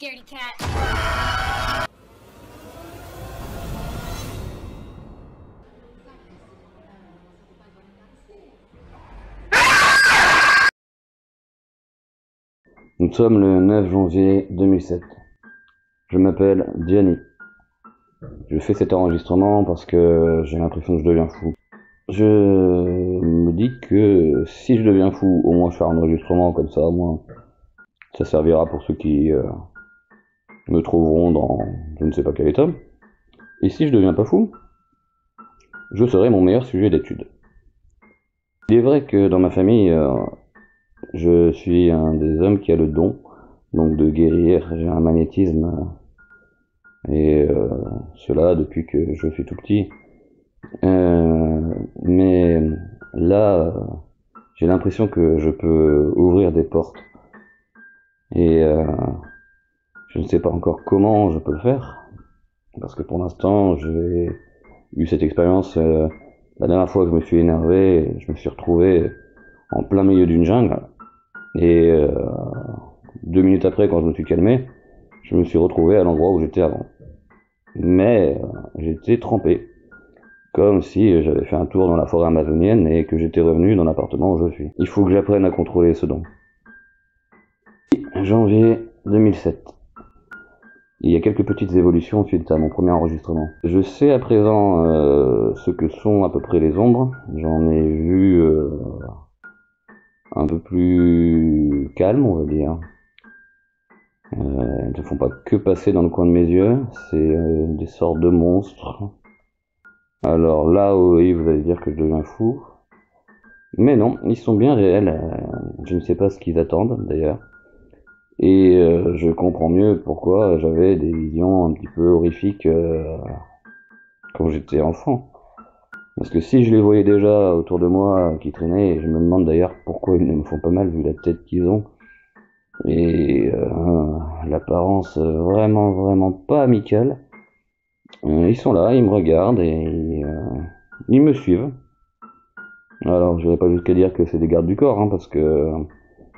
Scaredy cat. Nous sommes le 9 janvier 2007. Je m'appelle Gianni. Je fais cet enregistrement parce que j'ai l'impression que je deviens fou. Je me dis que si je deviens fou, au moins je fais un enregistrement comme ça, au moins ça servira pour ceux qui me trouveront dans je ne sais pas quel état. Et si je deviens pas fou, je serai mon meilleur sujet d'étude. Il est vrai que dans ma famille, je suis un des hommes qui a le don donc de guérir. J'ai un magnétisme et cela depuis que je suis tout petit. Mais là, j'ai l'impression que je peux ouvrir des portes et je ne sais pas encore comment je peux le faire parce que pour l'instant j'ai eu cette expérience la dernière fois que je me suis énervé, je me suis retrouvé en plein milieu d'une jungle et 2 minutes après, quand je me suis calmé, je me suis retrouvé à l'endroit où j'étais avant. Mais j'étais trempé, comme si j'avais fait un tour dans la forêt amazonienne et que j'étais revenu dans l'appartement où je suis. Il faut que j'apprenne à contrôler ce don. Janvier 2007. Il y a quelques petites évolutions suite à mon premier enregistrement. Je sais à présent ce que sont à peu près les ombres. J'en ai vu un peu plus calme, on va dire. Elles ne font pas que passer dans le coin de mes yeux, c'est des sortes de monstres. Alors là, oui, vous allez dire que je deviens fou. Mais non, ils sont bien réels. Je ne sais pas ce qu'ils attendent d'ailleurs. Et je comprends mieux pourquoi j'avais des visions un petit peu horrifiques quand j'étais enfant. Parce que si je les voyais déjà autour de moi qui traînaient, et je me demande d'ailleurs pourquoi ils ne me font pas mal vu la tête qu'ils ont, et l'apparence vraiment pas amicale, ils sont là, ils me regardent et ils me suivent. Alors je vais pas jusqu'à dire que c'est des gardes du corps, hein, parce que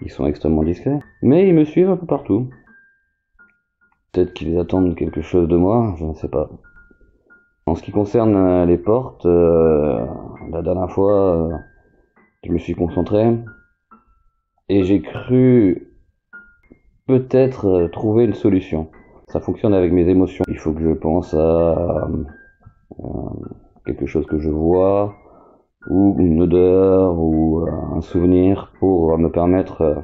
ils sont extrêmement discrets, mais ils me suivent un peu partout. Peut-être qu'ils attendent quelque chose de moi, je ne sais pas. En ce qui concerne les portes, la dernière fois, je me suis concentré et j'ai cru peut-être trouver une solution. Ça fonctionne avec mes émotions. Il faut que je pense à quelque chose que je vois, ou une odeur, ou un souvenir pour me permettre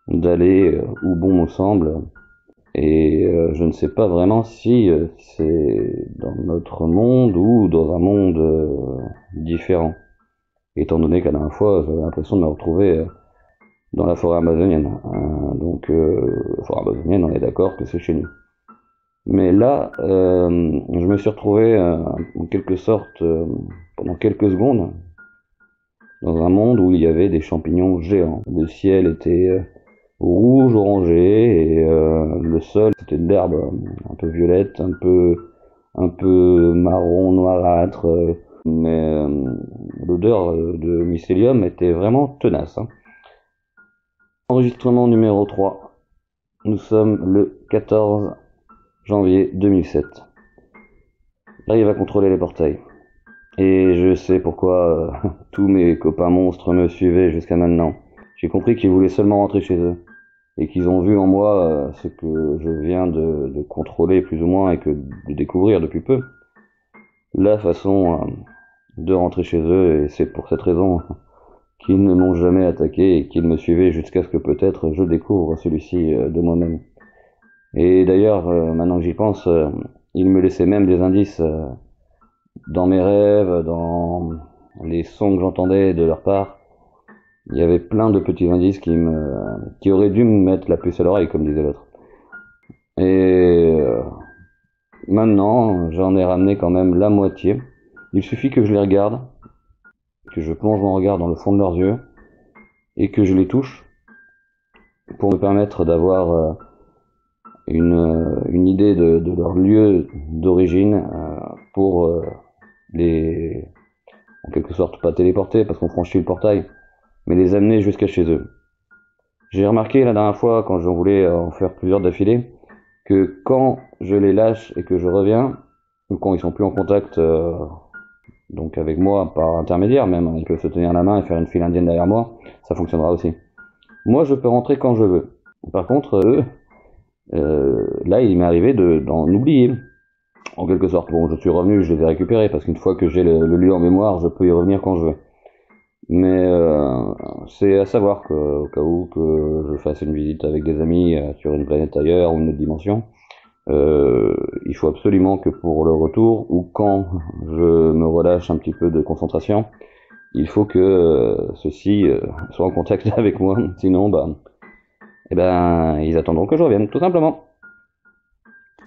d'aller où bon me semble. Et je ne sais pas vraiment si c'est dans notre monde ou dans un monde différent. Étant donné qu'à la dernière fois, j'avais l'impression de me retrouver dans la forêt amazonienne. Donc, la forêt amazonienne, on est d'accord que c'est chez nous. Mais là, je me suis retrouvé en quelque sorte, pendant quelques secondes, dans un monde où il y avait des champignons géants. Le ciel était rouge, orangé, et le sol c'était de l'herbe un peu violette, un peu marron, noirâtre, mais l'odeur de mycélium était vraiment tenace. Hein. Enregistrement numéro 3. Nous sommes le 14 janvier 2007. J'arrive à contrôler les portails. Et je sais pourquoi tous mes copains monstres me suivaient jusqu'à maintenant. J'ai compris qu'ils voulaient seulement rentrer chez eux. Et qu'ils ont vu en moi ce que je viens de contrôler plus ou moins et que de découvrir depuis peu. La façon de rentrer chez eux, et c'est pour cette raison qu'ils ne m'ont jamais attaqué et qu'ils me suivaient jusqu'à ce que peut-être je découvre celui-ci de moi-même. Et d'ailleurs, maintenant que j'y pense, ils me laissaient même des indices dans mes rêves, dans les sons que j'entendais de leur part. Il y avait plein de petits indices qui auraient dû me mettre la puce à l'oreille, comme disait l'autre. Et maintenant, j'en ai ramené quand même la moitié. Il suffit que je les regarde, que je plonge mon regard dans le fond de leurs yeux, et que je les touche, pour me permettre d'avoir une idée de leur lieu d'origine, pour les, en quelque sorte, pas téléporter, parce qu'on franchit le portail, mais les amener jusqu'à chez eux. J'ai remarqué la dernière fois, quand je voulais en faire plusieurs d'affilée, que quand je les lâche et que je reviens, ou quand ils sont plus en contact donc avec moi par intermédiaire même, hein, ils peuvent se tenir la main et faire une file indienne derrière moi, ça fonctionnera aussi. Moi je peux rentrer quand je veux. Par contre eux, là il m'est arrivé d'en oublier, en quelque sorte. Bon, je suis revenu, je les ai récupérés, parce qu'une fois que j'ai le lieu en mémoire, je peux y revenir quand je veux. Mais c'est à savoir qu'au cas où que je fasse une visite avec des amis sur une planète ailleurs ou une autre dimension, il faut absolument que pour le retour, ou quand je me relâche un petit peu de concentration, il faut que ceux-ci soient en contact avec moi, sinon bah, eh ben, ils attendront que je revienne, tout simplement.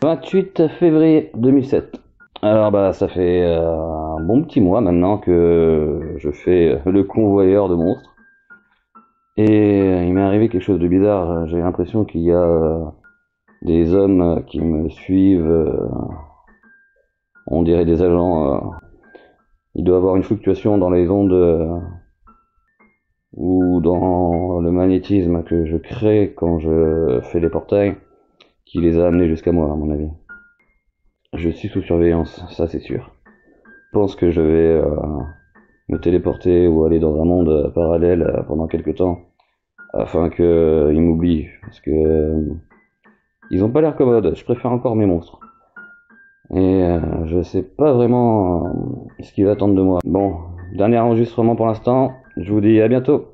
28 février 2007. Alors bah ça fait un bon petit mois maintenant que je fais le convoyeur de monstres. Et il m'est arrivé quelque chose de bizarre. J'ai l'impression qu'il y a des hommes qui me suivent. On dirait des agents. Il doit y avoir une fluctuation dans les ondes ou dans le magnétisme que je crée quand je fais les portails qui les a amenés jusqu'à moi, à mon avis. Je suis sous surveillance, ça c'est sûr. Je pense que je vais me téléporter ou aller dans un monde parallèle pendant quelques temps afin qu'ils m'oublient parce que ils ont pas l'air commodes. Je préfère encore mes monstres et je sais pas vraiment ce qu'ils attendent de moi. Bon, dernier enregistrement pour l'instant. Je vous dis à bientôt.